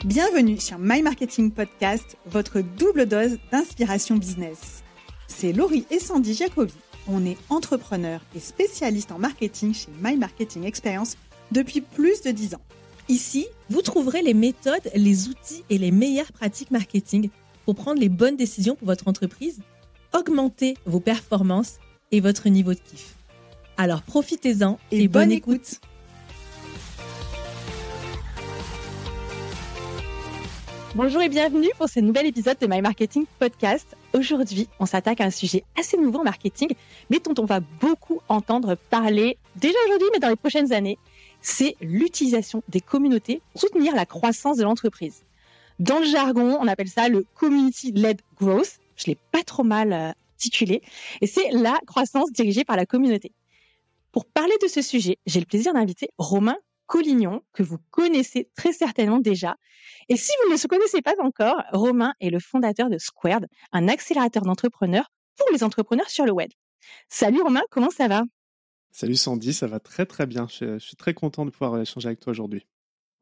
Bienvenue sur My Marketing Podcast, votre double dose d'inspiration business. C'est Laurie et Sandy Jacobi. On est entrepreneurs et spécialistes en marketing chez My Marketing Experience depuis plus de 10 ans. Ici, vous trouverez les méthodes, les outils et les meilleures pratiques marketing pour prendre les bonnes décisions pour votre entreprise, augmenter vos performances et votre niveau de kiff. Alors profitez-en et bonne écoute. Bonjour et bienvenue pour ce nouvel épisode de My Marketing Podcast. Aujourd'hui, on s'attaque à un sujet assez nouveau en marketing, mais dont on va beaucoup entendre parler déjà aujourd'hui, mais dans les prochaines années. C'est l'utilisation des communautés pour soutenir la croissance de l'entreprise. Dans le jargon, on appelle ça le Community-Led Growth. Je l'ai pas trop mal articulé. Et c'est la croissance dirigée par la communauté. Pour parler de ce sujet, j'ai le plaisir d'inviter Romain Collignon, que vous connaissez très certainement déjà. Et si vous ne le connaissez pas encore, Romain est le fondateur de Squared, un accélérateur d'entrepreneurs pour les entrepreneurs sur le web. Salut Romain, comment ça va ? Salut Sandy, ça va très très bien. Je suis très content de pouvoir échanger avec toi aujourd'hui.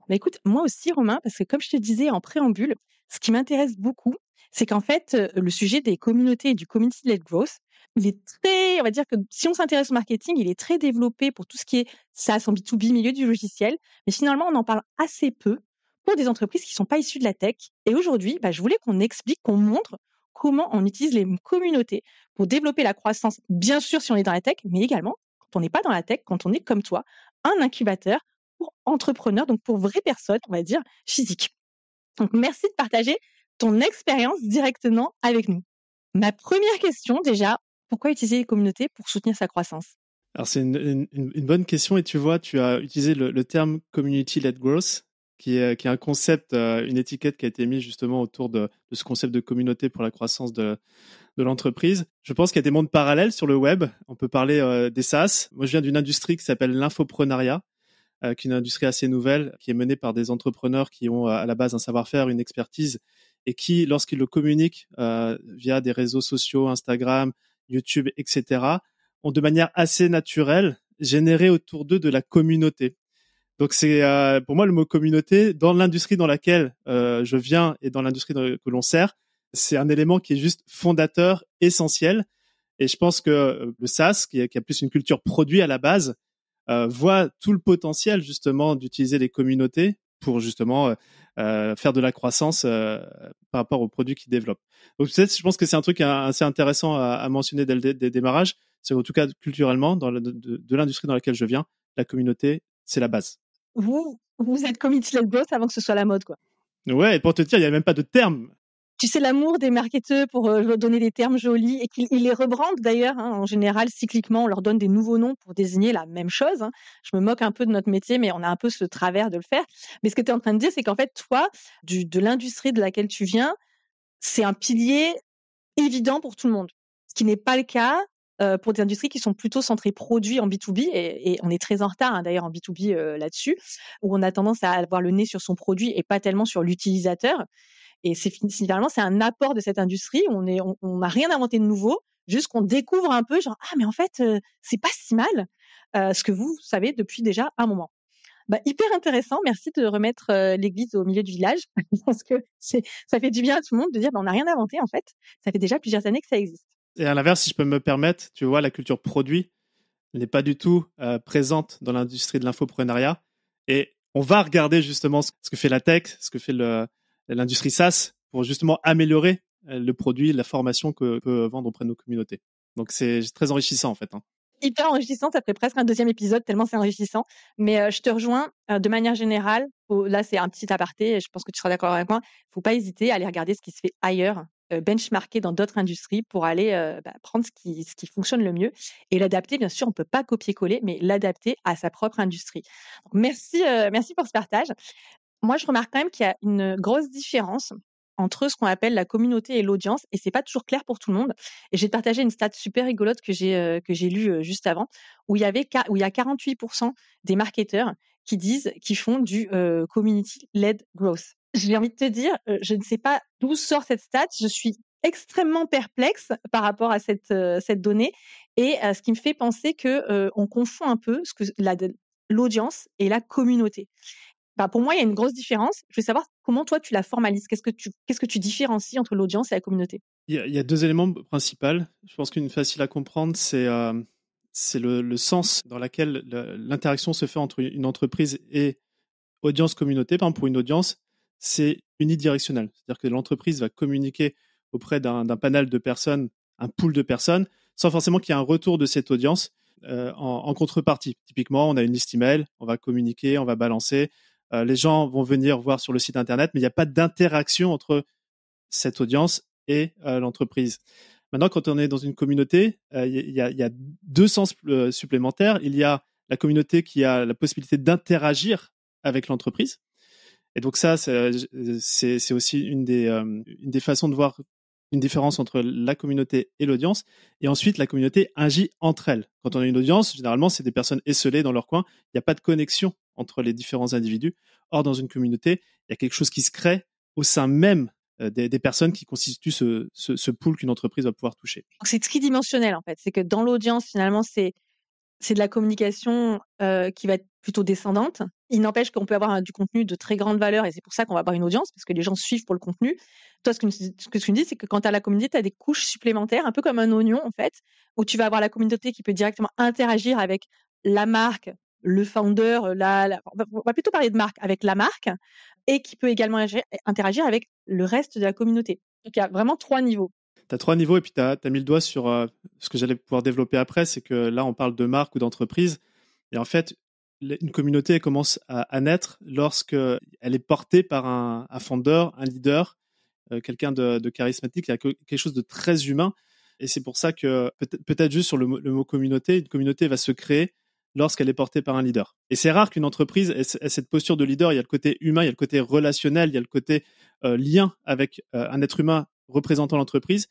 Écoute, moi aussi Romain, parce que comme je te disais en préambule, ce qui m'intéresse beaucoup, c'est qu'en fait, le sujet des communautés et du community-led growth, il est très, on va dire que si on s'intéresse au marketing, il est très développé pour tout ce qui est SaaS en B2B, milieu du logiciel, mais finalement, on en parle assez peu pour des entreprises qui ne sont pas issues de la tech. Et aujourd'hui, je voulais qu'on explique, qu'on montre comment on utilise les communautés pour développer la croissance, bien sûr si on est dans la tech, mais également quand on n'est pas dans la tech, quand on est comme toi, un incubateur pour entrepreneurs, donc pour vraies personnes, on va dire, physiques. Donc, merci de partager ton expérience directement avec nous. Ma première question, déjà, pourquoi utiliser les communautés pour soutenir sa croissance ? Alors, c'est une bonne question et tu vois, tu as utilisé le terme Community-Led Growth, qui est un concept, une étiquette qui a été mise justement autour de ce concept de communauté pour la croissance de l'entreprise. Je pense qu'il y a des mondes parallèles sur le web. On peut parler des SaaS. Moi, je viens d'une industrie qui s'appelle l'infoprenariat, qui est une industrie assez nouvelle, qui est menée par des entrepreneurs qui ont à la base un savoir-faire, une expertise, et qui, lorsqu'ils le communiquent via des réseaux sociaux, Instagram, YouTube, etc., ont de manière assez naturelle généré autour d'eux de la communauté. Donc c'est pour moi le mot communauté, dans l'industrie dans laquelle je viens et dans l'industrie que l'on sert, c'est un élément qui est juste fondateur, essentiel. Et je pense que le SaaS, qui a plus une culture produit à la base, voit tout le potentiel justement d'utiliser les communautés pour justement faire de la croissance par rapport aux produits qu'ils développent. Donc je pense que c'est un truc assez intéressant à mentionner dès le démarrage. C'est en tout cas culturellement, de l'industrie dans laquelle je viens, la communauté, c'est la base. Vous êtes community-led growth avant que ce soit la mode, quoi. Ouais, et pour te dire, il n'y a même pas de terme. Tu sais, l'amour des marketeurs pour donner des termes jolis et qu'ils les rebrandent d'ailleurs. En général, cycliquement, on leur donne des nouveaux noms pour désigner la même chose. Je me moque un peu de notre métier, mais on a un peu ce travers de le faire. Mais ce que tu es en train de dire, c'est qu'en fait, toi, de l'industrie de laquelle tu viens, c'est un pilier évident pour tout le monde. Ce qui n'est pas le cas pour des industries qui sont plutôt centrées produits en B2B. Et on est très en retard d'ailleurs en B2B là-dessus, où on a tendance à avoir le nez sur son produit et pas tellement sur l'utilisateur. Et finalement, c'est un apport de cette industrie où on n'a rien inventé de nouveau, juste qu'on découvre un peu, genre, ah, mais en fait, c'est pas si mal, ce que vous savez depuis déjà un moment. Hyper intéressant. Merci de remettre l'église au milieu du village, parce que ça fait du bien à tout le monde de dire, on n'a rien inventé, en fait. Ça fait déjà plusieurs années que ça existe. Et à l'inverse, si je peux me permettre, tu vois, la culture produit n'est pas du tout présente dans l'industrie de l'infoprenariat. Et on va regarder justement ce que fait la tech, ce que fait l'industrie SaaS pour justement améliorer le produit, la formation que peut vendre auprès de nos communautés. Donc c'est très enrichissant en fait. Hyper enrichissant, ça ferait presque un deuxième épisode tellement c'est enrichissant. Mais je te rejoins de manière générale. Là, c'est un petit aparté, je pense que tu seras d'accord avec moi. Il ne faut pas hésiter à aller regarder ce qui se fait ailleurs, benchmarker dans d'autres industries pour aller prendre ce qui fonctionne le mieux et l'adapter. Bien sûr, on ne peut pas copier-coller, mais l'adapter à sa propre industrie. Donc, merci pour ce partage. Moi, je remarque quand même qu'il y a une grosse différence entre ce qu'on appelle la communauté et l'audience, et c'est pas toujours clair pour tout le monde. Et je vais te partager une stat super rigolote que j'ai lue juste avant, où il y a 48% des marketeurs qui font du community-led growth. J'ai envie de te dire, je ne sais pas d'où sort cette stat, je suis extrêmement perplexe par rapport à cette donnée, et ce qui me fait penser que on confond un peu l'audience et la communauté. pour moi, il y a une grosse différence. Je veux savoir comment toi, tu la formalises. Qu'est-ce que tu différencies entre l'audience et la communauté? Il y a deux éléments principaux. Je pense qu'une facile à comprendre, c'est le sens dans lequel l'interaction se fait entre une entreprise et audience-communauté. Par exemple, pour une audience, c'est unidirectionnel. C'est-à-dire que l'entreprise va communiquer auprès d'un panel de personnes, un pool de personnes, sans forcément qu'il y ait un retour de cette audience en contrepartie. Typiquement, on a une liste email, on va communiquer, on va balancer. Les gens vont venir voir sur le site internet, mais il n'y a pas d'interaction entre cette audience et l'entreprise. Maintenant, quand on est dans une communauté, il y a deux sens supplémentaires. Il y a la communauté qui a la possibilité d'interagir avec l'entreprise. Et donc ça, c'est aussi une des façons de voir une différence entre la communauté et l'audience. Et ensuite, la communauté agit entre elles. Quand on a une audience, généralement, c'est des personnes esselées dans leur coin. Il n'y a pas de connexion entre les différents individus. Or, dans une communauté, il y a quelque chose qui se crée au sein même des personnes qui constituent ce pool qu'une entreprise va pouvoir toucher. Donc, c'est tridimensionnel, en fait. C'est que dans l'audience, finalement, c'est de la communication qui va être plutôt descendante. Il n'empêche qu'on peut avoir du contenu de très grande valeur et c'est pour ça qu'on va avoir une audience parce que les gens suivent pour le contenu. Toi, ce que tu me dis, c'est que quand tu as la communauté, tu as des couches supplémentaires, un peu comme un oignon en fait, où tu vas avoir la communauté qui peut directement interagir avec la marque, le founder, on va plutôt parler de marque avec la marque et qui peut également interagir avec le reste de la communauté. Donc, il y a vraiment 3 niveaux. Tu as 3 niveaux et puis tu as mis le doigt sur ce que j'allais pouvoir développer après, c'est que là, on parle de marque ou d'entreprise. Et en fait, une communauté elle commence à naître lorsqu'elle est portée par un founder, un leader, quelqu'un de charismatique, il y a quelque chose de très humain. Et c'est pour ça que peut-être juste sur le mot communauté, une communauté va se créer lorsqu'elle est portée par un leader. Et c'est rare qu'une entreprise ait cette posture de leader. Il y a le côté humain, il y a le côté relationnel, il y a le côté lien avec un être humain représentant l'entreprise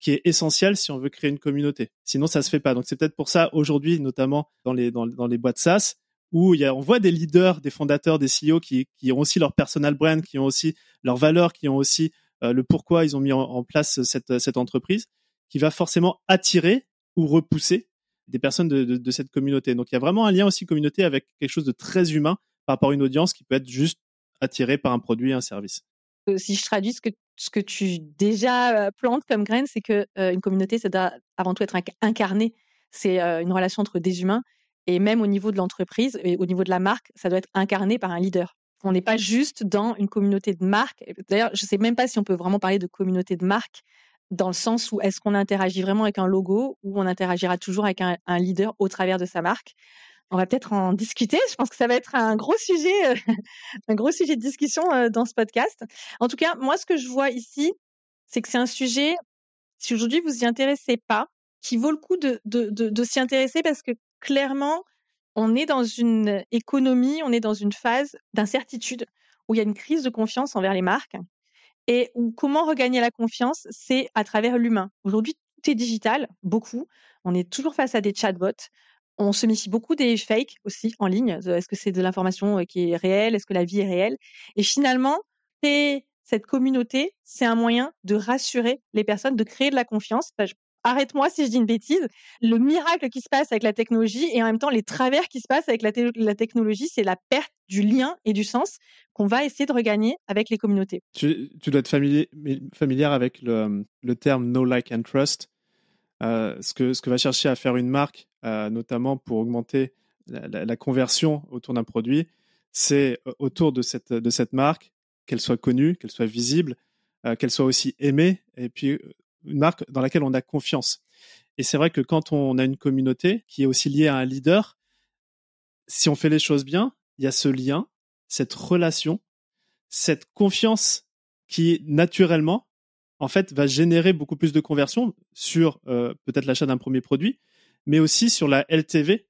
qui est essentiel si on veut créer une communauté. Sinon, ça se fait pas. Donc, c'est peut-être pour ça, aujourd'hui, notamment dans les boîtes SaaS, où on voit des leaders, des fondateurs, des CEO qui ont aussi leur personal brand, qui ont aussi leurs valeurs, qui ont aussi le pourquoi ils ont mis en place cette entreprise, qui va forcément attirer ou repousser des personnes de cette communauté. Donc, il y a vraiment un lien aussi communauté avec quelque chose de très humain par rapport à une audience qui peut être juste attirée par un produit et un service. Si je traduis ce que tu déjà plantes comme graine, c'est que une communauté, ça doit avant tout être incarné. C'est une relation entre des humains et même au niveau de l'entreprise et au niveau de la marque, ça doit être incarné par un leader. On n'est pas juste dans une communauté de marque. D'ailleurs, je ne sais même pas si on peut vraiment parler de communauté de marque dans le sens où est-ce qu'on interagit vraiment avec un logo ou on interagira toujours avec un leader au travers de sa marque. On va peut-être en discuter. Je pense que ça va être un gros sujet, un gros sujet de discussion dans ce podcast. En tout cas, moi, ce que je vois ici, c'est que c'est un sujet, si aujourd'hui vous y intéressez pas, qui vaut le coup de s'y intéresser parce que clairement, on est dans une économie, on est dans une phase d'incertitude où il y a une crise de confiance envers les marques et où comment regagner la confiance, c'est à travers l'humain. Aujourd'hui, tout est digital, beaucoup. On est toujours face à des chatbots. On se méfie beaucoup des fakes aussi en ligne. Est-ce que c'est de l'information qui est réelle? Est-ce que la vie est réelle? Et finalement, cette communauté, c'est un moyen de rassurer les personnes, de créer de la confiance. Arrête-moi si je dis une bêtise. Le miracle qui se passe avec la technologie et en même temps les travers qui se passent avec la technologie, c'est la perte du lien et du sens qu'on va essayer de regagner avec les communautés. Tu dois être familière avec le terme no like and trust. Ce que va chercher à faire une marque, notamment pour augmenter la conversion autour d'un produit, c'est autour de cette marque, qu'elle soit connue, qu'elle soit visible, qu'elle soit aussi aimée, et puis une marque dans laquelle on a confiance. Et c'est vrai que quand on a une communauté qui est aussi liée à un leader, si on fait les choses bien, il y a ce lien, cette relation, cette confiance qui naturellement en fait, va générer beaucoup plus de conversions sur peut-être l'achat d'un premier produit, mais aussi sur la LTV.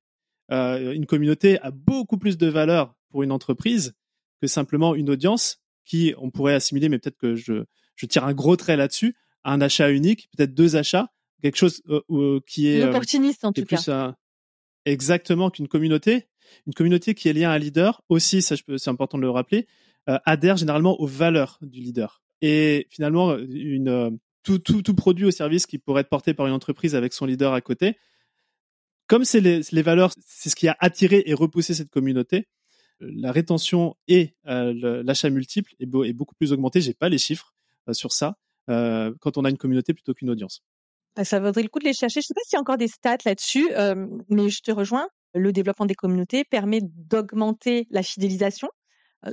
Une communauté a beaucoup plus de valeur pour une entreprise que simplement une audience qui, on pourrait assimiler, mais peut-être que je tire un gros trait là-dessus, à un achat unique, peut-être 2 achats, quelque chose qui est... L'opportuniste, en tout cas. Exactement, qu'une communauté. Une communauté qui est liée à un leader, aussi, c'est important de le rappeler, adhère généralement aux valeurs du leader. Et finalement, tout produit ou service qui pourrait être porté par une entreprise avec son leader à côté, comme c'est les valeurs, c'est ce qui a attiré et repoussé cette communauté, la rétention et l'achat multiple est beaucoup plus augmenté. J'ai pas les chiffres sur ça quand on a une communauté plutôt qu'une audience. Ça vaudrait le coup de les chercher. Je sais pas s'il y a encore des stats là-dessus, mais je te rejoins. Le développement des communautés permet d'augmenter la fidélisation.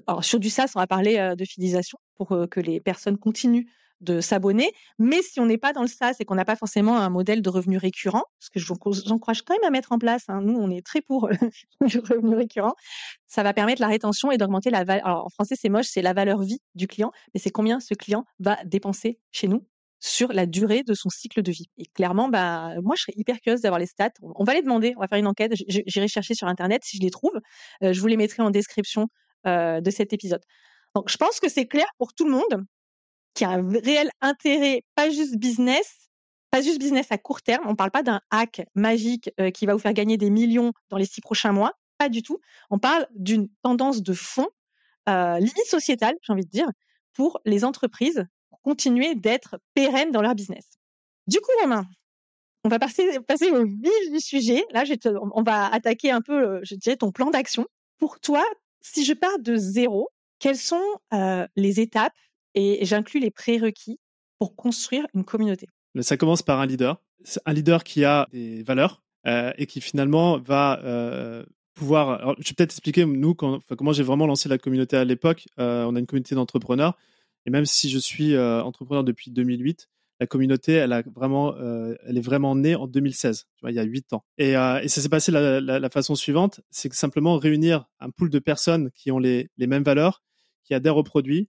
Alors sur du SaaS, on va parler de fidélisation pour que les personnes continuent de s'abonner. Mais si on n'est pas dans le SaaS et qu'on n'a pas forcément un modèle de revenu récurrent, ce que j'encourage quand même à mettre en place, hein, nous on est très pour le revenu récurrent, ça va permettre la rétention et d'augmenter la valeur. Alors en français c'est moche, c'est la valeur vie du client, mais c'est combien ce client va dépenser chez nous sur la durée de son cycle de vie. Et clairement, moi, je serais hyper curieuse d'avoir les stats. On va les demander, on va faire une enquête. J'irai chercher sur Internet si je les trouve. Je vous les mettrai en description de cet épisode. Donc, je pense que c'est clair pour tout le monde qu'il y a un réel intérêt, pas juste business à court terme. On ne parle pas d'un hack magique qui va vous faire gagner des millions dans les 6 prochains mois. Pas du tout. On parle d'une tendance de fond, limite sociétale, j'ai envie de dire, pour les entreprises pour continuer d'être pérennes dans leur business. Du coup, Romain, on va passer au vif du sujet. Là, on va attaquer un peu, je dirais, ton plan d'action. Pour toi, si je pars de zéro, quelles sont les étapes, et j'inclus les prérequis, pour construire une communauté? Ça commence par un leader qui a des valeurs et qui finalement va pouvoir... Alors, je vais peut-être expliquer, nous, comment j'ai vraiment lancé la communauté à l'époque. On a une communauté d'entrepreneurs, et même si je suis entrepreneur depuis 2008, la communauté, elle est vraiment née en 2016, tu vois, il y a 8 ans. Et ça s'est passé la façon suivante, c'est que simplement réunir un pool de personnes qui ont les mêmes valeurs, qui adhèrent aux produits,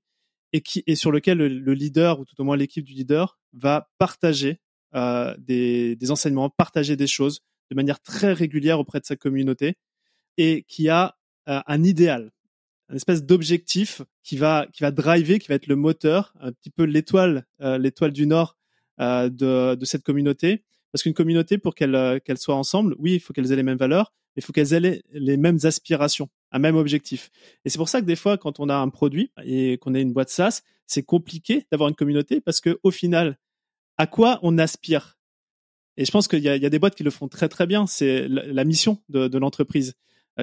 et sur lequel le leader, ou tout au moins l'équipe du leader, va partager des enseignements, partager des choses de manière très régulière auprès de sa communauté, et qui a un idéal, une espèce d'objectif qui va driver, qui va être le moteur, un petit peu l'étoile du Nord de cette communauté. Parce qu'une communauté, pour qu'elle soit ensemble, oui, il faut qu'elles aient les mêmes valeurs, mais il faut qu'elles aient les mêmes aspirations, un même objectif. Et c'est pour ça que des fois, quand on a un produit et qu'on a une boîte SaaS, c'est compliqué d'avoir une communauté, parce que au final, à quoi on aspire? Et je pense qu'il y a des boîtes qui le font très très bien. C'est la mission de l'entreprise.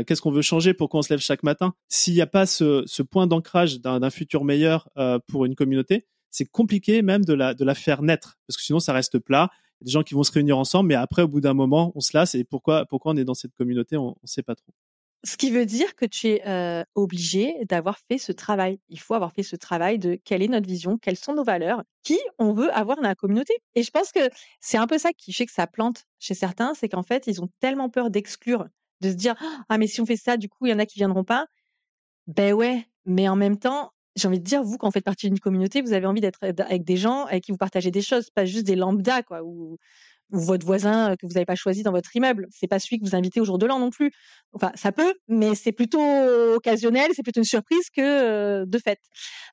Qu'est-ce qu'on veut changer, pourquoi on se lève chaque matin? S'il n'y a pas ce point d'ancrage d'un futur meilleur pour une communauté, c'est compliqué même de la faire naître, parce que sinon ça reste plat. Il y a des gens qui vont se réunir ensemble, mais après, au bout d'un moment, on se lasse. Et pourquoi on est dans cette communauté, on ne sait pas trop. Ce qui veut dire que tu es obligé d'avoir fait ce travail. Il faut avoir fait ce travail de quelle est notre vision, quelles sont nos valeurs, qui on veut avoir dans la communauté. Et je pense que c'est un peu ça qui fait que ça plante chez certains, c'est qu'en fait, ils ont tellement peur d'exclure, de se dire « Ah, mais si on fait ça, du coup, il y en a qui viendront pas. » Ben ouais, mais en même temps, j'ai envie de dire, vous, quand vous faites partie d'une communauté, vous avez envie d'être avec des gens avec qui vous partagez des choses, pas juste des lambda, quoi, ou votre voisin que vous n'avez pas choisi dans votre immeuble. C'est pas celui que vous invitez au jour de l'an non plus. Enfin, ça peut, mais c'est plutôt occasionnel, c'est plutôt une surprise que de fait.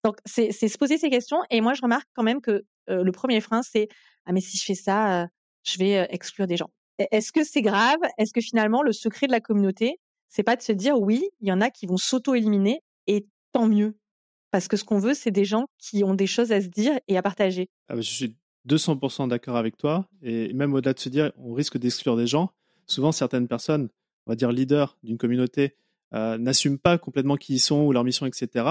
Donc, c'est se poser ces questions. Et moi, je remarque quand même que le premier frein, c'est « Ah, mais si je fais ça, je vais exclure des gens. » Est-ce que c'est grave? Est-ce que finalement, le secret de la communauté, c'est pas de se dire « Oui, il y en a qui vont s'auto-éliminer et tant mieux. » Parce que ce qu'on veut, c'est des gens qui ont des choses à se dire et à partager. Je suis 200% d'accord avec toi. Et même au-delà de se dire, on risque d'exclure des gens. Souvent, certaines personnes, on va dire leaders d'une communauté, n'assument pas complètement qui ils sont ou leur mission, etc.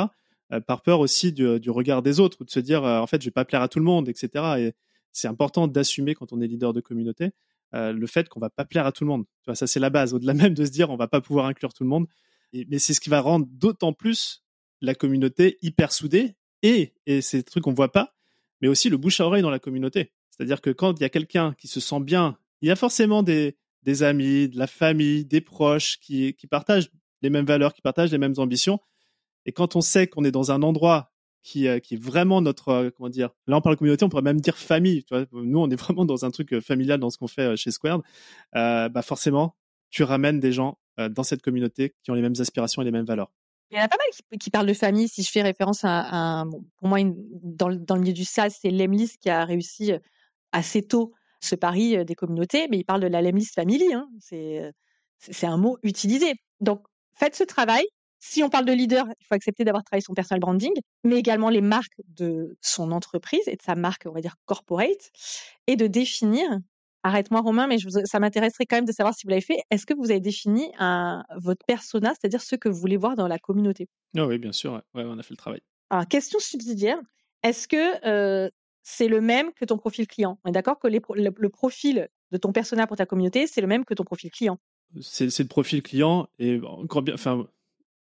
Par peur aussi du regard des autres, ou de se dire, en fait, je vais pas plaire à tout le monde, etc. Et c'est important d'assumer, quand on est leader de communauté, le fait qu'on va pas plaire à tout le monde. Tu vois, ça, c'est la base. Au-delà même de se dire, on va pas pouvoir inclure tout le monde. Mais c'est ce qui va rendre d'autant plus la communauté hyper soudée. Et c'est des trucs qu'on voit pas, mais aussi le bouche à oreille dans la communauté. C'est-à-dire que quand il y a quelqu'un qui se sent bien, il y a forcément des amis, de la famille, des proches qui partagent les mêmes valeurs, qui partagent les mêmes ambitions. Et quand on sait qu'on est dans un endroit qui est vraiment notre, comment dire, là on parle de communauté, on pourrait même dire famille. Tu vois, nous, on est vraiment dans un truc familial dans ce qu'on fait chez Squared. Forcément, tu ramènes des gens dans cette communauté qui ont les mêmes aspirations et les mêmes valeurs. Il y en a pas mal qui parlent de famille. Si je fais référence à pour moi, dans le milieu du SaaS, c'est Lemlist qui a réussi assez tôt ce pari des communautés, mais il parle de la Lemlist Family. Hein. C'est un mot utilisé. Donc, faites ce travail. Si on parle de leader, il faut accepter d'avoir travaillé son personal branding, mais également les marques de son entreprise et de sa marque, on va dire, corporate, et de définir arrête-moi Romain, mais ça m'intéresserait quand même de savoir si vous l'avez fait. Est-ce que vous avez défini votre persona, c'est-à-dire ce que vous voulez voir dans la communauté? Ah oui, bien sûr, ouais. Ouais, on a fait le travail. Alors, question subsidiaire, est-ce que c'est le même que ton profil client? On est d'accord que le profil de ton persona pour ta communauté, c'est le même que ton profil client? C'est le profil client et encore bien, enfin,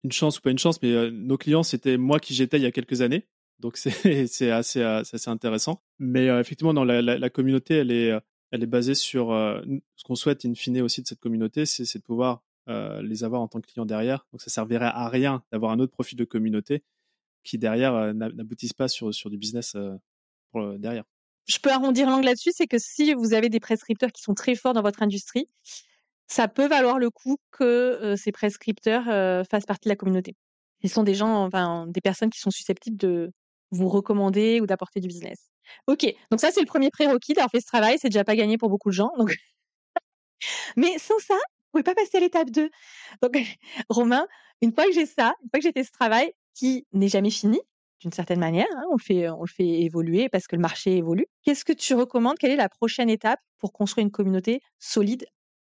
une chance ou pas une chance, mais nos clients, c'était moi qui j'étais il y a quelques années. Donc, c'est assez intéressant. Mais effectivement, dans la communauté, elle est basée sur ce qu'on souhaite in fine aussi de cette communauté, c'est de pouvoir les avoir en tant que clients derrière. Donc, ça servirait à rien d'avoir un autre profil de communauté qui derrière n'aboutissent pas sur du business derrière. Je peux arrondir l'angle là-dessus, c'est que si vous avez des prescripteurs qui sont très forts dans votre industrie, ça peut valoir le coup que ces prescripteurs fassent partie de la communauté. Ils sont des gens, enfin, des personnes qui sont susceptibles de vous recommander ou d'apporter du business. Ok, donc ça c'est le premier prérequis d'avoir fait ce travail, c'est déjà pas gagné pour beaucoup de gens. Donc... Mais sans ça, vous pouvez pas passer à l'étape 2. Donc Romain, une fois que j'ai ça, une fois que j'ai fait ce travail qui n'est jamais fini, d'une certaine manière, hein, on le fait évoluer parce que le marché évolue. Qu'est-ce que tu recommandes? Quelle est la prochaine étape pour construire une communauté solide,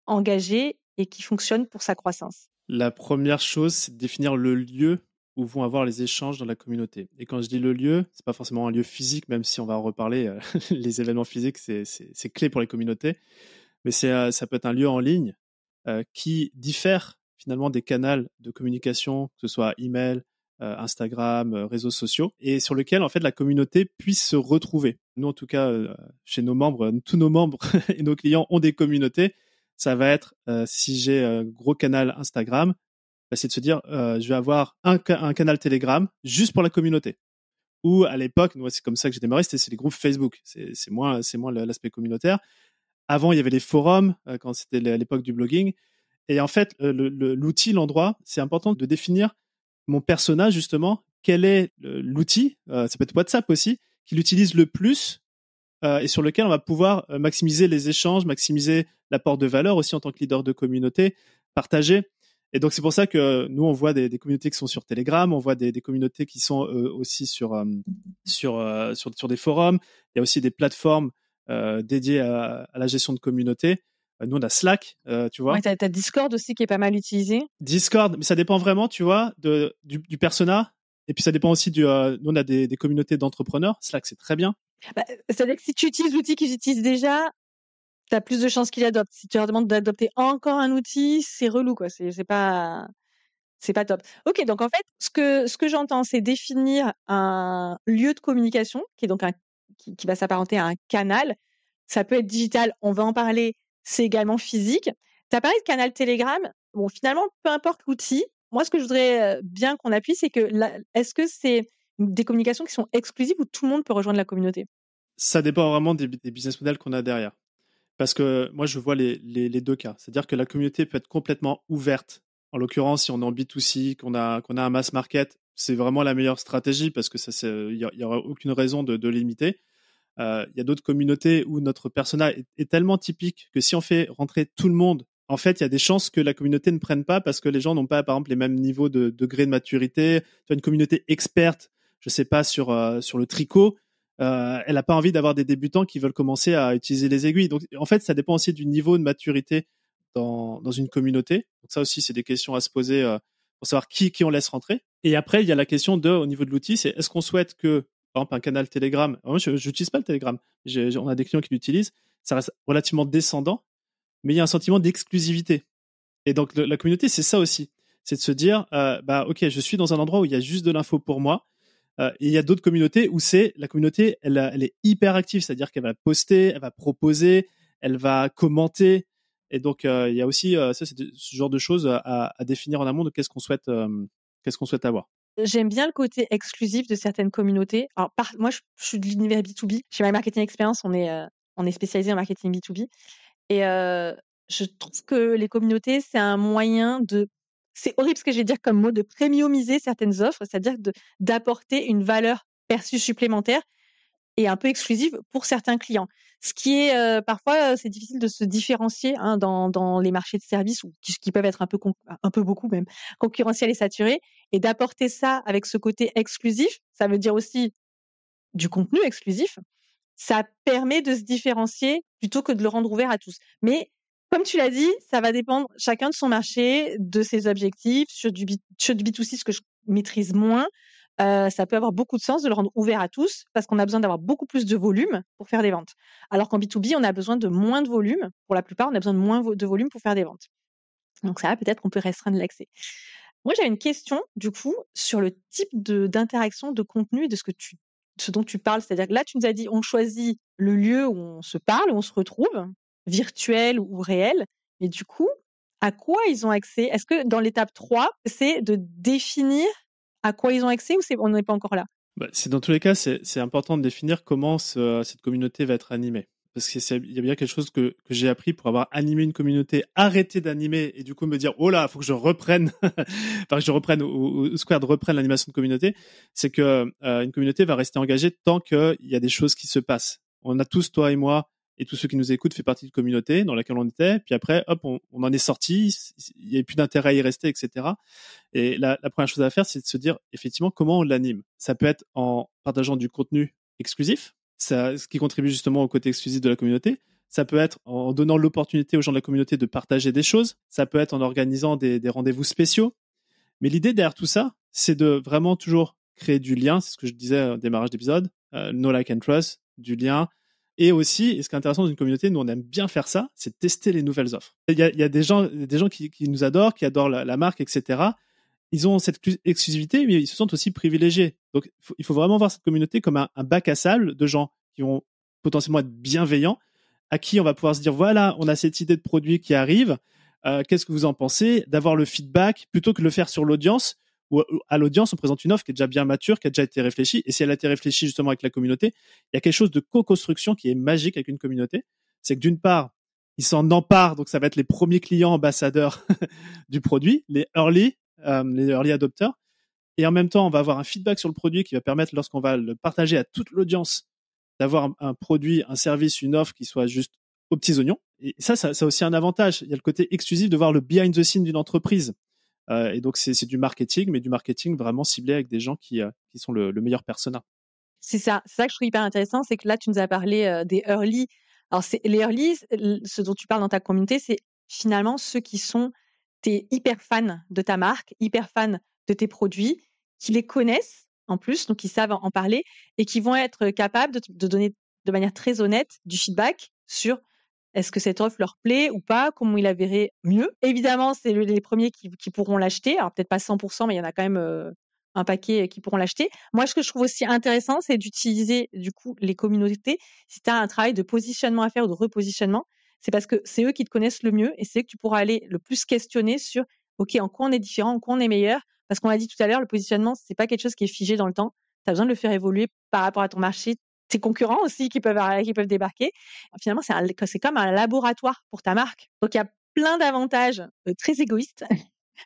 engagée et qui fonctionne pour sa croissance? La première chose, c'est de définir le lieu où vont avoir les échanges dans la communauté. Et quand je dis le lieu, c'est pas forcément un lieu physique, même si on va en reparler. Les événements physiques, c'est clé pour les communautés. Mais ça peut être un lieu en ligne qui diffère finalement des canaux de communication, que ce soit email, Instagram, réseaux sociaux, et sur lequel en fait la communauté puisse se retrouver. Nous, en tout cas, chez nos membres, tous nos membres et nos clients ont des communautés. Ça va être si j'ai un gros canal Instagram, bah, c'est de se dire je vais avoir un canal Telegram juste pour la communauté. Ou à l'époque, moi c'est comme ça que j'ai démarré, c'est les groupes Facebook. C'est moins l'aspect communautaire. Avant, il y avait les forums quand c'était l'époque du blogging. Et en fait, l'outil, l'endroit, c'est important de définir mon personnage, justement. Quel est l'outil, ça peut être WhatsApp aussi, qui l'utilise le plus et sur lequel on va pouvoir maximiser les échanges, maximiser l'apport de valeur aussi en tant que leader de communauté, partager. Et donc, c'est pour ça que nous, on voit des communautés qui sont sur Telegram, on voit des communautés qui sont aussi sur des forums. Il y a aussi des plateformes dédiées à la gestion de communautés. Nous, on a Slack, tu vois. Ouais, t'as Discord aussi qui est pas mal utilisé. Discord, mais ça dépend vraiment, tu vois, du persona. Et puis, ça dépend aussi nous, on a des communautés d'entrepreneurs. Slack, c'est très bien. Bah, c'est-à-dire que si tu utilises l'outil qu'ils utilisent déjà, tu as plus de chances qu'ils adoptent. Si tu leur demandes d'adopter encore un outil, c'est relou, quoi. C'est pas top. Ok, donc en fait, ce que j'entends, c'est définir un lieu de communication qui est donc qui va s'apparenter à un canal. Ça peut être digital, on va en parler. C'est également physique. Tu as parlé de canal Telegram. Bon, finalement, peu importe l'outil. Moi, ce que je voudrais bien qu'on appuie, c'est que est-ce que c'est des communications qui sont exclusives ou tout le monde peut rejoindre la communauté? Ça dépend vraiment des business models qu'on a derrière. Parce que moi, je vois les deux cas. C'est-à-dire que la communauté peut être complètement ouverte. En l'occurrence, si on est en B2C, qu'on a un mass market, c'est vraiment la meilleure stratégie parce que il y aura aucune raison de limiter. Il y a d'autres communautés où notre persona est tellement typique que si on fait rentrer tout le monde, en fait, il y a des chances que la communauté ne prenne pas parce que les gens n'ont pas, par exemple, les mêmes niveaux de degré de maturité. Tu as une communauté experte, je sais pas, sur le tricot. Elle n'a pas envie d'avoir des débutants qui veulent commencer à utiliser les aiguilles. Donc, en fait, ça dépend aussi du niveau de maturité dans une communauté. Donc, ça aussi, c'est des questions à se poser pour savoir qui on laisse rentrer. Et après, il y a la question au niveau de l'outil, c'est est-ce qu'on souhaite que, par exemple, un canal Telegram, moi, je n'utilise pas le Telegram, on a des clients qui l'utilisent, ça reste relativement descendant, mais il y a un sentiment d'exclusivité. Et donc, la communauté, c'est ça aussi. C'est de se dire, ok, je suis dans un endroit où il y a juste de l'info pour moi. Et il y a d'autres communautés où la communauté, elle est hyper active, c'est-à-dire qu'elle va poster, elle va proposer, elle va commenter. Et donc, il y a aussi ça, c'est ce genre de choses à définir en amont de qu'est-ce qu'on souhaite avoir. J'aime bien le côté exclusif de certaines communautés. Alors, moi, je suis de l'univers B2B. Chez My Marketing Experience, on est spécialisé en marketing B2B. Et je trouve que les communautés, c'est un moyen c'est horrible ce que je vais dire comme mot, de premiumiser certaines offres, c'est-à-dire d'apporter une valeur perçue supplémentaire et un peu exclusive pour certains clients. Ce qui est parfois, c'est difficile de se différencier hein, dans les marchés de services qui peuvent être un peu beaucoup même concurrentiels et saturés, et d'apporter ça avec ce côté exclusif. Ça veut dire aussi du contenu exclusif. ça permet de se différencier plutôt que de le rendre ouvert à tous. Mais comme tu l'as dit, ça va dépendre chacun de son marché, de ses objectifs. Sur du B2C, ce que je maîtrise moins, ça peut avoir beaucoup de sens de le rendre ouvert à tous parce qu'on a besoin d'avoir beaucoup plus de volume pour faire des ventes. Alors qu'en B2B, on a besoin de moins de volume. Pour la plupart, on a besoin de moins de volume pour faire des ventes. Donc ça, peut-être qu'on peut restreindre l'accès. Moi, j'avais une question, du coup, sur le type d'interaction, de contenu et de ce dont tu parles. C'est-à-dire que là, tu nous as dit, on choisit le lieu où on se parle, où on se retrouve, virtuel ou réel. Mais du coup, à quoi ils ont accès? Est-ce que dans l'étape 3, c'est de définir à quoi ils ont accès ou on n'est pas encore là? C'est dans tous les cas, c'est important de définir comment cette communauté va être animée. Parce qu'il y a bien quelque chose que j'ai appris pour avoir animé une communauté, arrêter d'animer et du coup me dire oh là, faut que je reprenne, enfin que je reprenne ou Squared reprenne l'animation de communauté. C'est que une communauté va rester engagée tant qu'il y a des choses qui se passent. On a tous, toi et moi, et tous ceux qui nous écoutent, fait partie de communauté dans laquelle on était. Puis après, hop, on en est sorti. Il n'y a plus d'intérêt à y rester, etc. Et la première chose à faire, c'est de se dire effectivement comment on l'anime. Ça peut être en partageant du contenu exclusif, ce qui contribue justement au côté exclusif de la communauté. Ça peut être en donnant l'opportunité aux gens de la communauté de partager des choses. Ça peut être en organisant des rendez-vous spéciaux. Mais l'idée derrière tout ça, c'est de vraiment toujours créer du lien. C'est ce que je disais au démarrage d'épisode. No like and trust, du lien. Et aussi, et ce qui est intéressant dans une communauté, nous on aime bien faire ça, c'est de tester les nouvelles offres. Il y a des gens qui nous adorent, qui adorent la marque, etc. Ils ont cette exclusivité, mais ils se sentent aussi privilégiés. Donc, il faut vraiment voir cette communauté comme un bac à sable de gens qui vont potentiellement être bienveillants, à qui on va pouvoir se dire, voilà, on a cette idée de produit qui arrive, qu'est-ce que vous en pensez? D'avoir le feedback, plutôt que de le faire sur l'audience, où à l'audience, on présente une offre qui est déjà bien mature, qui a déjà été réfléchie, et si elle a été réfléchie justement avec la communauté, il y a quelque chose de co-construction qui est magique avec une communauté. C'est que d'une part, ils s'en emparent, donc ça va être les premiers clients ambassadeurs du produit, les early adopters. Et en même temps, on va avoir un feedback sur le produit qui va permettre, lorsqu'on va le partager à toute l'audience, d'avoir un produit, un service, une offre qui soit juste aux petits oignons. Et ça a aussi un avantage. Il y a le côté exclusif de voir le behind the scene d'une entreprise. Et donc, c'est du marketing, mais du marketing vraiment ciblé avec des gens qui sont le meilleur persona. C'est ça que je trouve hyper intéressant, c'est que là, tu nous as parlé des early. Alors, les early, ce dont tu parles dans ta communauté, c'est finalement ceux qui sont tes hyper fans de ta marque, hyper fans de tes produits, qui les connaissent en plus, donc ils savent en parler et qui vont être capables de donner de manière très honnête du feedback sur est-ce que cette offre leur plaît ou pas, comment ils la verraient mieux. Évidemment, c'est les premiers qui pourront l'acheter. Alors, peut-être pas 100%, mais il y en a quand même un paquet qui pourront l'acheter. Moi, ce que je trouve aussi intéressant, c'est d'utiliser du coup les communautés. Si tu as un travail de positionnement à faire ou de repositionnement, c'est parce que c'est eux qui te connaissent le mieux et c'est eux que tu pourras aller le plus questionner sur OK, en quoi on est différent, en quoi on est meilleur. Parce qu'on l'a dit tout à l'heure, le positionnement, c'est pas quelque chose qui est figé dans le temps. Tu as besoin de le faire évoluer par rapport à ton marché, tes concurrents aussi qui peuvent débarquer. Finalement, c'est comme un laboratoire pour ta marque. Donc, il y a plein d'avantages très égoïstes,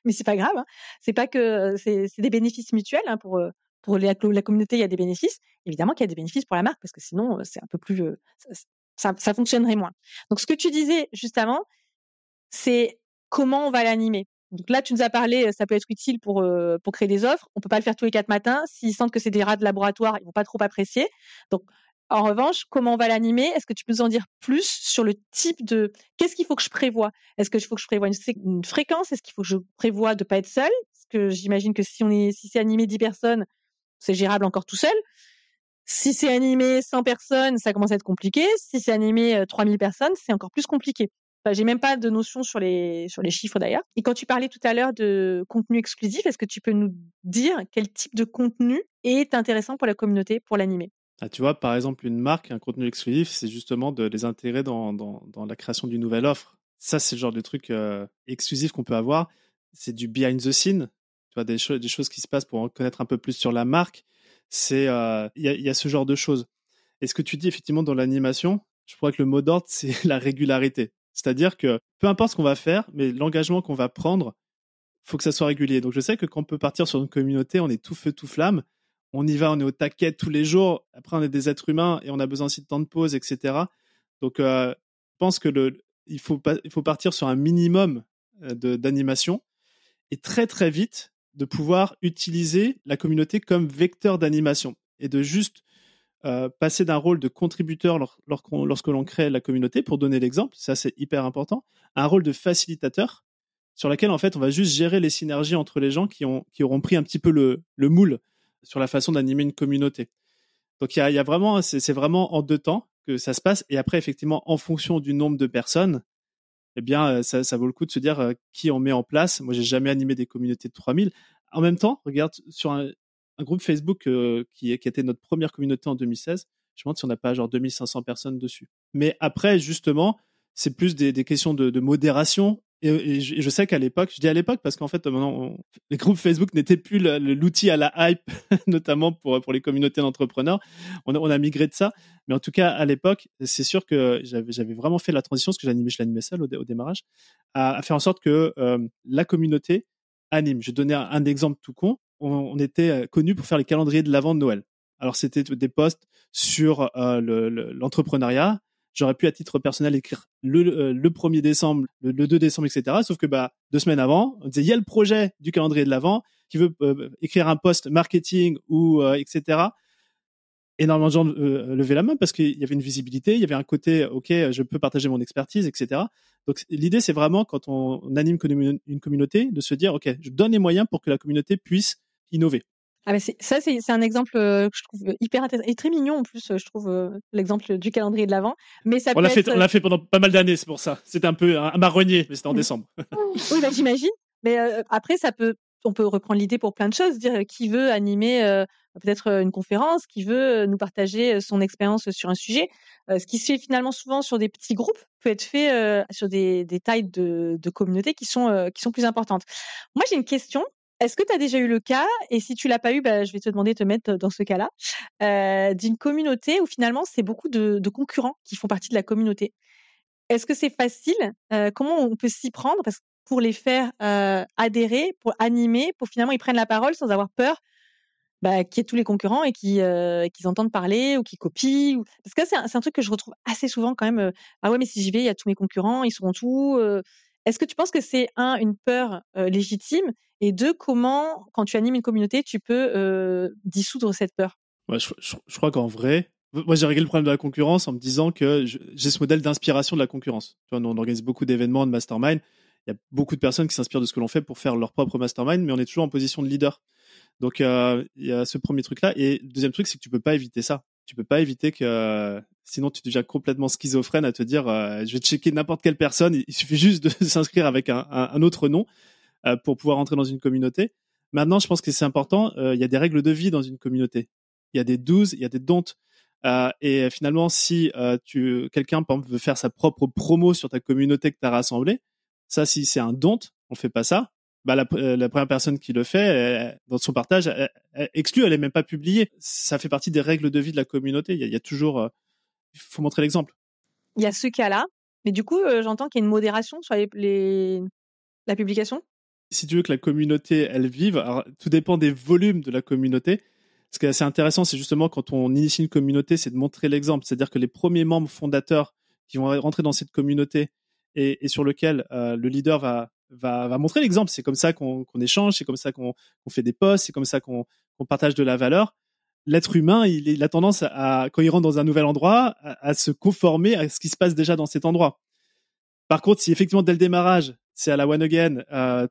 mais c'est pas grave. Hein. C'est pas que c'est des bénéfices mutuels. Hein, pour la communauté, il y a des bénéfices. Évidemment qu'il y a des bénéfices pour la marque parce que sinon, c'est un peu plus ça fonctionnerait moins. Donc, ce que tu disais juste avant, c'est comment on va l'animer. Donc là, tu nous as parlé, ça peut être utile pour créer des offres. On peut pas le faire tous les 4 matins. S'ils sentent que c'est des rats de laboratoire, ils vont pas trop apprécier. Donc, en revanche, comment on va l'animer? Est-ce que tu peux nous en dire plus sur le type de qu'est-ce qu'il faut que je prévoie? Est-ce que il faut que je prévoie une fréquence? Est-ce qu'il faut que je prévoie de pas être seule? Parce que j'imagine que si c'est animé 10 personnes, c'est gérable encore tout seul. Si c'est animé 100 personnes, ça commence à être compliqué. Si c'est animé 3000 personnes, c'est encore plus compliqué. Enfin, j'ai même pas de notion sur les chiffres d'ailleurs. Et quand tu parlais tout à l'heure de contenu exclusif, est-ce que tu peux nous dire quel type de contenu est intéressant pour la communauté pour l'animer? Ah, tu vois, par exemple, une marque, un contenu exclusif, c'est justement de les intégrer dans la création d'une nouvelle offre. Ça, c'est le genre de truc exclusif qu'on peut avoir. C'est du behind the scene, tu vois, des choses qui se passent pour en connaître un peu plus sur la marque. Il y a ce genre de choses. Et ce que tu dis effectivement dans l'animation, je crois que le mot d'ordre, c'est la régularité. C'est-à-dire que peu importe ce qu'on va faire, mais l'engagement qu'on va prendre, faut que ça soit régulier. Donc je sais que quand on peut partir sur une communauté, on est tout feu, tout flamme. On y va, on est au taquet tous les jours. Après, on est des êtres humains et on a besoin aussi de temps de pause, etc. Donc, je pense que il faut partir sur un minimum d'animation et très, très vite de pouvoir utiliser la communauté comme vecteur d'animation et de juste passer d'un rôle de contributeur lorsque l'on crée la communauté, pour donner l'exemple, ça c'est hyper important, à un rôle de facilitateur sur laquelle en fait on va juste gérer les synergies entre les gens qui auront pris un petit peu le moule sur la façon d'animer une communauté. Donc il y a vraiment, c'est vraiment en 2 temps que ça se passe, et après effectivement en fonction du nombre de personnes, eh bien ça vaut le coup de se dire qui on met en place. Moi j'ai jamais animé des communautés de 3000. En même temps, regarde sur un groupe Facebook qui était notre première communauté en 2016. Je me demande si on n'a pas genre 2500 personnes dessus. Mais après, justement, c'est plus des questions de modération. Et je sais qu'à l'époque, je dis à l'époque parce qu'en fait, maintenant, les groupes Facebook n'étaient plus l'outil à la hype, notamment pour les communautés d'entrepreneurs. On a migré de ça. Mais en tout cas, à l'époque, c'est sûr que j'avais vraiment fait la transition, parce que je l'animais seul au démarrage, à faire en sorte que la communauté anime. Je vais donner un exemple tout con. On était connus pour faire les calendriers de l'Avent de Noël. Alors, c'était des posts sur l'entrepreneuriat. J'aurais pu, à titre personnel, écrire le 1er décembre, le 2 décembre, etc. Sauf que 2 semaines avant, on disait, il y a le projet du calendrier de l'Avent qui veut écrire un post marketing ou etc. Énormément de gens levaient la main parce qu'il y avait une visibilité, il y avait un côté, ok, je peux partager mon expertise, etc. Donc l'idée, c'est vraiment, quand on anime une communauté, de se dire, ok, je donne les moyens pour que la communauté puisse innover. Ah bah c'est un exemple que je trouve hyper intéressant et très mignon en plus, je trouve, l'exemple du calendrier de l'Avent. Mais ça On peut l'a fait, être. on l'a fait pendant pas mal d'années, c'est pour ça. C'était un peu un marronnier, mais c'était en décembre. Oui, bah, j'imagine. Mais après, on peut reprendre l'idée pour plein de choses. Dire qui veut animer peut-être une conférence, qui veut nous partager son expérience sur un sujet. Ce qui se fait finalement souvent sur des petits groupes peut être fait sur des tailles de communautés qui sont plus importantes. Moi, j'ai une question. Est-ce que tu as déjà eu le cas, et si tu l'as pas eu, bah, je vais te demander de te mettre dans ce cas-là, d'une communauté où finalement c'est beaucoup de concurrents qui font partie de la communauté? Est-ce que c'est facile? Comment on peut s'y prendre pour les faire adhérer, pour animer, pour finalement ils prennent la parole sans avoir peur, bah, qu'il y ait tous les concurrents et qu'ils entendent parler ou qu'ils copient, ou parce que c'est un truc que je retrouve assez souvent quand même. Ah ouais, mais si j'y vais, il y a tous mes concurrents, ils sauront tout. Est-ce que tu penses que c'est une peur légitime, et deux, comment, quand tu animes une communauté, tu peux dissoudre cette peur? Ouais, je crois qu'en vrai, moi j'ai réglé le problème de la concurrence en me disant que j'ai ce modèle d'inspiration de la concurrence. Tu vois, nous, on organise beaucoup d'événements, de mastermind. Il y a beaucoup de personnes qui s'inspirent de ce que l'on fait pour faire leur propre mastermind, mais on est toujours en position de leader. Donc il y a ce premier truc-là. Et le deuxième truc, c'est que tu peux pas éviter ça. Tu peux pas éviter que sinon tu deviens complètement schizophrène à te dire je vais checker n'importe quelle personne. Il suffit juste de s'inscrire avec un autre nom pour pouvoir entrer dans une communauté. Maintenant, je pense que c'est important. Il y a des règles de vie dans une communauté. Il y a des do's, il y a des don'ts. Et finalement, si quelqu'un par exemple veut faire sa propre promo sur ta communauté que tu as rassemblée, ça, si c'est un don't, on fait pas ça. Bah, la première personne qui le fait, dans son partage, elle exclut, elle est même pas publiée. Ça fait partie des règles de vie de la communauté. Il y a toujours, il faut montrer l'exemple. Il y a ce cas-là, mais du coup, j'entends qu'il y a une modération sur la publication. Si tu veux que la communauté, elle vive, alors, tout dépend des volumes de la communauté. Ce qui est assez intéressant, c'est justement quand on initie une communauté, c'est de montrer l'exemple. C'est-à-dire que les premiers membres fondateurs qui vont rentrer dans cette communauté et sur lequel le leader va montrer l'exemple. C'est comme ça qu'on échange, c'est comme ça qu'on fait des posts, c'est comme ça qu'on partage de la valeur. L'être humain, il a tendance quand il rentre dans un nouvel endroit, à se conformer à ce qui se passe déjà dans cet endroit. Par contre, si effectivement dès le démarrage, c'est à la one again,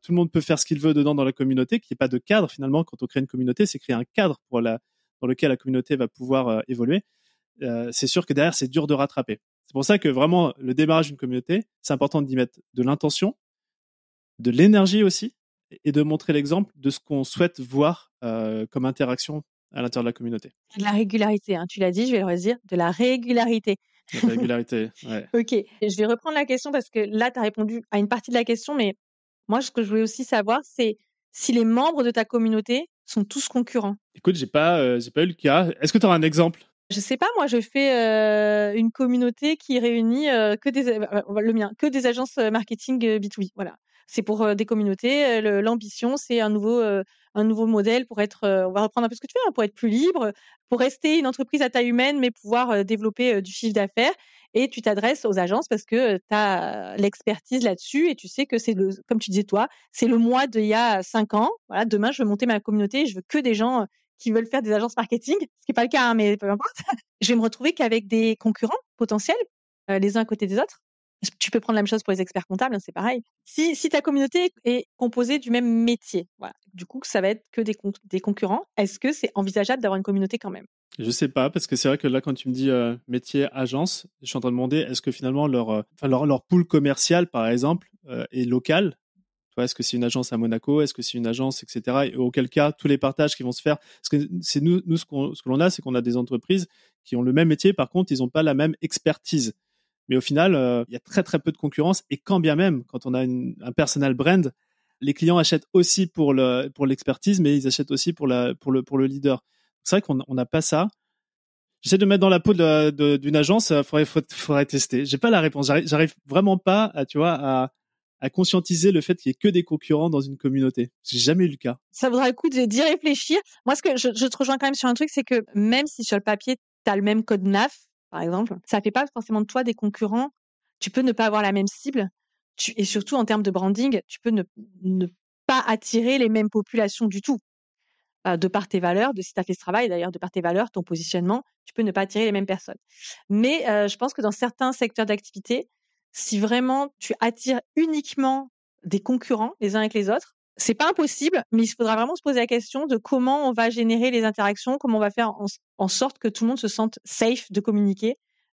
tout le monde peut faire ce qu'il veut dedans dans la communauté, qu'il n'y ait pas de cadre finalement. Quand on crée une communauté, c'est créer un cadre dans lequel la communauté va pouvoir évoluer. C'est sûr que derrière, c'est dur de rattraper. C'est pour ça que vraiment, le démarrage d'une communauté, c'est important d'y mettre de l'intention, de l'énergie aussi, et de montrer l'exemple de ce qu'on souhaite voir comme interaction à l'intérieur de la communauté. De la régularité, hein, tu l'as dit, je vais le redire, de la régularité. La régularité, ouais. Ok, je vais reprendre la question parce que là, tu as répondu à une partie de la question, mais moi, ce que je voulais aussi savoir, c'est si les membres de ta communauté sont tous concurrents. Écoute, j'ai pas eu le cas. Est-ce que tu auras un exemple? Je sais pas, moi, je fais une communauté qui réunit que des agences marketing B2B. Voilà, c'est pour des communautés. L'ambition, c'est un nouveau modèle pour être. On va reprendre un peu ce que tu fais, hein, pour être plus libre, pour rester une entreprise à taille humaine, mais pouvoir développer du chiffre d'affaires. Et tu t'adresses aux agences parce que tu as l'expertise là-dessus et tu sais que comme tu disais toi, c'est le moi d'il y a 5 ans. Voilà, demain, je veux monter ma communauté et je veux que des gens qui veulent faire des agences marketing, ce qui est pas le cas, hein, mais peu importe. Je vais me retrouver qu'avec des concurrents potentiels, les uns à côté des autres. Tu peux prendre la même chose pour les experts comptables, hein, c'est pareil. Si ta communauté est composée du même métier, voilà. Du coup, ça va être que des concurrents. Est-ce que c'est envisageable d'avoir une communauté quand même? Je sais pas, parce que c'est vrai que là, quand tu me dis métier agence, je suis en train de demander est-ce que finalement leur pool commercial, par exemple, est local. Tu vois, est-ce que c'est une agence à Monaco, est-ce que c'est une agence, etc. Et auquel cas, tous les partages qui vont se faire, parce que c'est nous ce que l'on a, c'est qu'on a des entreprises qui ont le même métier, par contre, ils n'ont pas la même expertise. Mais au final, il y a très très peu de concurrence. Et quand bien même, quand on a un personal brand, les clients achètent aussi pour l'expertise, mais ils achètent aussi pour le leader. C'est vrai qu'on n'a pas ça. J'essaie de mettre dans la peau d'une agence, faudrait tester. J'ai pas la réponse. J'arrive vraiment pas à conscientiser le fait qu'il y ait que des concurrents dans une communauté. J'ai jamais eu le cas. Ça vaudra le coup d'y réfléchir. Moi, ce que je te rejoins quand même sur un truc, c'est que même si sur le papier, tu as le même code NAF, par exemple, ça fait pas forcément de toi des concurrents. Tu peux ne pas avoir la même cible. Et surtout, en termes de branding, tu peux ne pas attirer les mêmes populations du tout. De par tes valeurs, si tu as fait ce travail d'ailleurs, de par tes valeurs, ton positionnement, tu peux ne pas attirer les mêmes personnes. Mais je pense que dans certains secteurs d'activité, si vraiment tu attires uniquement des concurrents les uns avec les autres, c'est pas impossible, mais il faudra vraiment se poser la question de comment on va générer les interactions, comment on va faire en sorte que tout le monde se sente safe de communiquer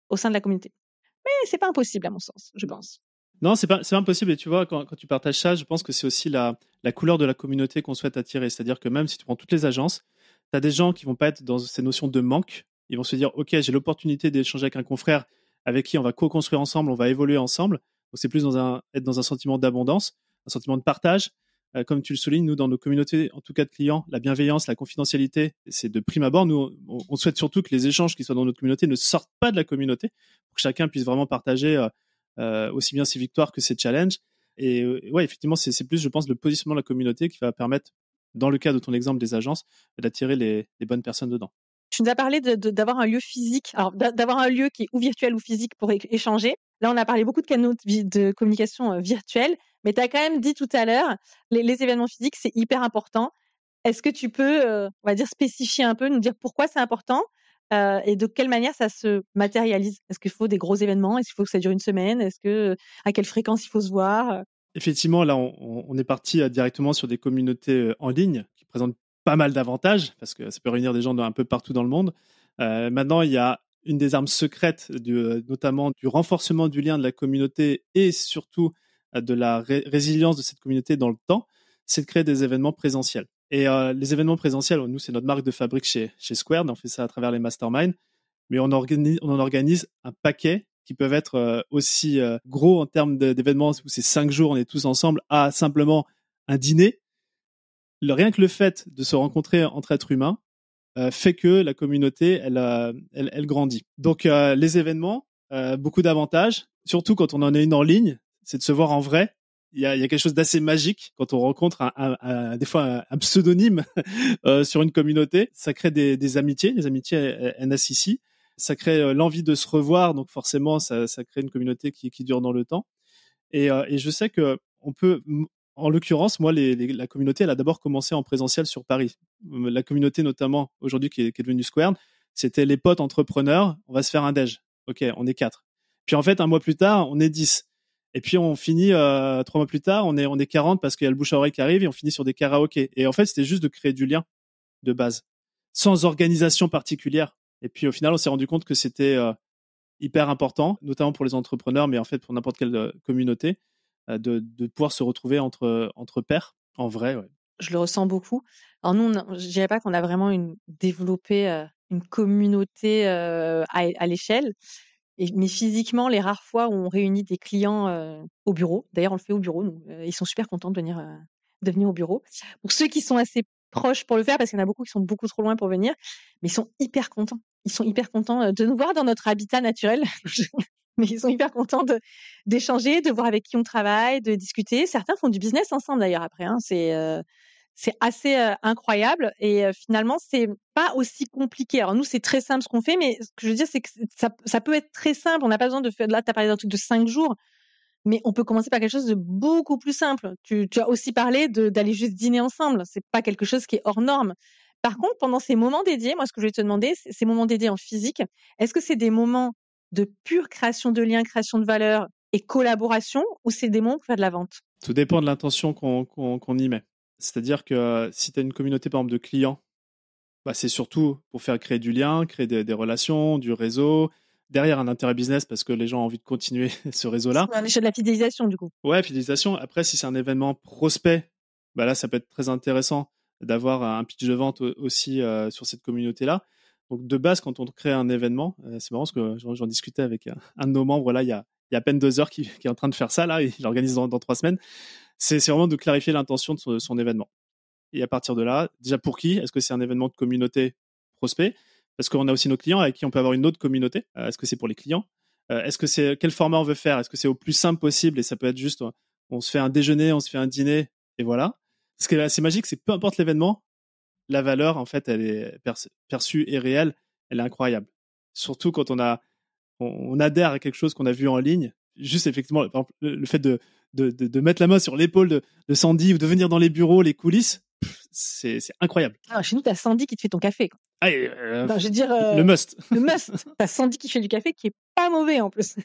au sein de la communauté. Mais c'est pas impossible à mon sens, je pense. Non, c'est pas impossible. Et tu vois, quand tu partages ça, je pense que c'est aussi la couleur de la communauté qu'on souhaite attirer. C'est-à-dire que même si tu prends toutes les agences, tu as des gens qui vont pas être dans ces notions de manque. Ils vont se dire, OK, j'ai l'opportunité d'échanger avec un confrère avec qui on va co-construire ensemble, on va évoluer ensemble. Donc, c'est plus être dans un sentiment d'abondance, un sentiment de partage. Comme tu le soulignes, nous, dans nos communautés, en tout cas de clients, la bienveillance, la confidentialité, c'est de prime abord. Nous, on souhaite surtout que les échanges qui soient dans notre communauté ne sortent pas de la communauté, pour que chacun puisse vraiment partager aussi bien ses victoires que ses challenges. Et ouais, effectivement, c'est plus, je pense, le positionnement de la communauté qui va permettre, dans le cas de ton exemple des agences, d'attirer les bonnes personnes dedans. Tu nous as parlé d'avoir un lieu physique, alors d'avoir un lieu qui est ou virtuel ou physique pour échanger. Là, on a parlé beaucoup de canaux de communication virtuels, mais tu as quand même dit tout à l'heure, les événements physiques, c'est hyper important. Est-ce que tu peux, on va dire, spécifier un peu, nous dire pourquoi c'est important et de quelle manière ça se matérialise? Est-ce qu'il faut des gros événements? Est-ce qu'il faut que ça dure une semaine? À quelle fréquence il faut se voir? Effectivement, là, on est parti directement sur des communautés en ligne qui présentent pas mal d'avantages parce que ça peut réunir des gens un peu partout dans le monde. Maintenant, il y a une des armes secrètes, notamment du renforcement du lien de la communauté et surtout de la résilience de cette communauté dans le temps, c'est de créer des événements présentiels. Et les événements présentiels, nous, c'est notre marque de fabrique chez Squared. On fait ça à travers les masterminds, mais on en organise un paquet qui peuvent être aussi gros en termes d'événements où c'est 5 jours, on est tous ensemble, à simplement un dîner. Rien que le fait de se rencontrer entre êtres humains fait que la communauté, elle grandit. Donc les événements, beaucoup d'avantages, surtout quand on en est une en ligne, c'est de se voir en vrai. Il y a quelque chose d'assez magique quand on rencontre des fois un pseudonyme sur une communauté. Ça crée des amitiés. Les amitiés, elles naissent ici. Ça crée l'envie de se revoir, donc forcément, ça crée une communauté qui dure dans le temps. Et je sais que on peut, en l'occurrence, moi, la communauté, elle a d'abord commencé en présentiel sur Paris. La communauté, notamment aujourd'hui, qui est devenue Squared, c'était les potes entrepreneurs. On va se faire un déj. Ok, on est 4. Puis en fait, un mois plus tard, on est 10. Et puis on finit 3 mois plus tard, on est 40 parce qu'il y a le bouche à oreille qui arrive et on finit sur des karaokés. Et en fait, c'était juste de créer du lien de base, sans organisation particulière. Et puis au final, on s'est rendu compte que c'était hyper important, notamment pour les entrepreneurs, mais en fait pour n'importe quelle communauté, de pouvoir se retrouver entre pairs, en vrai. Ouais. Je le ressens beaucoup. Alors nous, je dirais pas qu'on a vraiment développé une communauté à l'échelle, mais physiquement, les rares fois où on réunit des clients au bureau, d'ailleurs on le fait au bureau, nous, ils sont super contents de venir au bureau. Pour ceux qui sont assez proches pour le faire, parce qu'il y en a beaucoup qui sont beaucoup trop loin pour venir, mais ils sont hyper contents. Ils sont hyper contents de nous voir dans notre habitat naturel. Mais ils sont hyper contents d'échanger, de voir avec qui on travaille, de discuter. Certains font du business ensemble d'ailleurs après, hein. C'est assez incroyable et finalement, c'est pas aussi compliqué. Alors nous, c'est très simple ce qu'on fait, mais ce que je veux dire, c'est que ça peut être très simple. On n'a pas besoin de faire. Là, tu as parlé d'un truc de 5 jours, mais on peut commencer par quelque chose de beaucoup plus simple. Tu as aussi parlé d'aller juste dîner ensemble. C'est pas quelque chose qui est hors norme. Par contre, pendant ces moments dédiés, moi, ce que je vais te demander, ces moments dédiés en physique, est-ce que c'est des moments de pure création de liens, création de valeur et collaboration, ou c'est des moments pour faire de la vente? Tout dépend de l'intention qu'on y met. C'est-à-dire que si tu as une communauté, par exemple, de clients, bah, c'est surtout pour faire créer du lien, créer des relations, du réseau, derrière un intérêt business parce que les gens ont envie de continuer ce réseau-là. On est sur de la fidélisation, du coup. Ouais, fidélisation. Après, si c'est un événement prospect, bah là, ça peut être très intéressant d'avoir un pitch de vente aussi sur cette communauté-là. Donc, de base, quand on crée un événement, c'est marrant parce que j'en discutais avec un de nos membres là, il y a à peine 2 heures qui est en train de faire ça là, il l'organise dans 3 semaines. C'est vraiment de clarifier l'intention de son événement. Et à partir de là, déjà pour qui? Est-ce que c'est un événement de communauté prospect? Parce qu'on a aussi nos clients avec qui on peut avoir une autre communauté. Est-ce que c'est pour les clients? Est-ce que c'est quel format on veut faire? Est-ce que c'est au plus simple possible? Et ça peut être juste, on se fait un déjeuner, on se fait un dîner, et voilà. Ce qui est assez magique, c'est peu importe l'événement, la valeur, en fait, elle est perçue et réelle, elle est incroyable. Surtout quand on adhère à quelque chose qu'on a vu en ligne. Juste, effectivement, par exemple, le fait de mettre la main sur l'épaule de Sandy ou de venir dans les bureaux, les coulisses, c'est incroyable. Alors, chez nous, t'as Sandy qui te fait ton café, quoi. Allez, Non, je veux dire, le must. le must. T'as Sandy qui fait du café qui est pas mauvais en plus.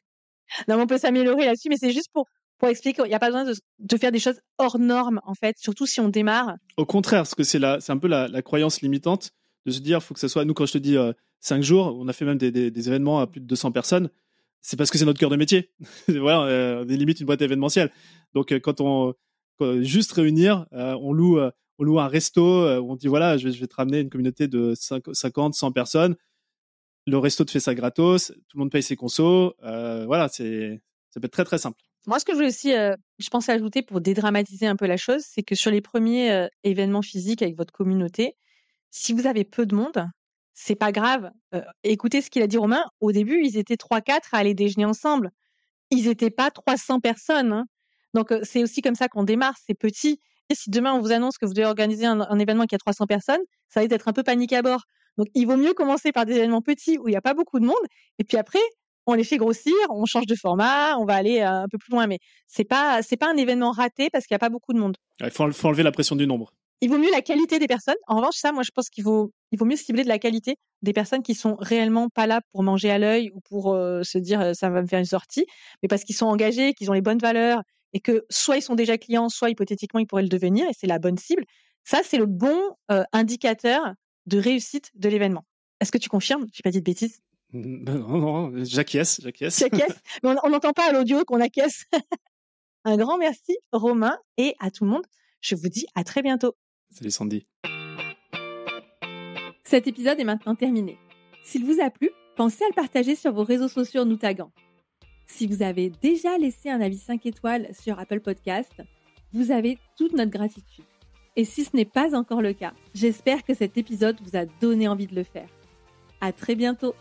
Non, mais on peut s'améliorer là-dessus, mais c'est juste pour expliquer qu'il n'y a pas besoin de faire des choses hors normes, en fait, surtout si on démarre. Au contraire, parce que c'est un peu la croyance limitante de se dire, il faut que ça soit, nous, quand je te dis 5 jours, on a fait même des événements à plus de 200 personnes, c'est parce que c'est notre cœur de métier. Voilà, on est limite une boîte événementielle. Donc, quand juste réunir, on loue un resto, où on dit, voilà, je vais te ramener une communauté de 50, 100 personnes. Le resto te fait ça gratos, tout le monde paye ses consos. Voilà, ça peut être très, très simple. Moi, ce que je voulais aussi, je pensais ajouter pour dédramatiser un peu la chose, c'est que sur les premiers événements physiques avec votre communauté, si vous avez peu de monde, c'est pas grave. Écoutez ce qu'il a dit Romain. Au début, ils étaient 3-4 à aller déjeuner ensemble. Ils étaient pas 300 personnes, hein. Donc, c'est aussi comme ça qu'on démarre, c'est petit. Et si demain on vous annonce que vous devez organiser un événement qui a 300 personnes, ça risque d'être un peu panique à bord. Donc, il vaut mieux commencer par des événements petits où il y a pas beaucoup de monde, et puis après, on les fait grossir, on change de format, on va aller un peu plus loin. Mais c'est pas un événement raté parce qu'il y a pas beaucoup de monde. Il faut enlever la pression du nombre. Il vaut mieux la qualité des personnes. En revanche, ça, moi, je pense qu'il vaut mieux cibler de la qualité des personnes qui sont réellement pas là pour manger à l'œil ou pour se dire ça va me faire une sortie, mais parce qu'ils sont engagés, qu'ils ont les bonnes valeurs et que soit ils sont déjà clients, soit hypothétiquement ils pourraient le devenir, et c'est la bonne cible. Ça, c'est le bon indicateur de réussite de l'événement. Est-ce que tu confirmes? J'ai pas dit de bêtises. Non, j'acquiesce. J'acquiesce, mais on n'entend pas à l'audio qu'on acquiesce. Un grand merci, Romain, et à tout le monde. Je vous dis à très bientôt. Salut Sandy. Cet épisode est maintenant terminé. S'il vous a plu, pensez à le partager sur vos réseaux sociaux en nous taguant. Si vous avez déjà laissé un avis 5 étoiles sur Apple Podcast, vous avez toute notre gratitude. Et si ce n'est pas encore le cas, j'espère que cet épisode vous a donné envie de le faire. À très bientôt.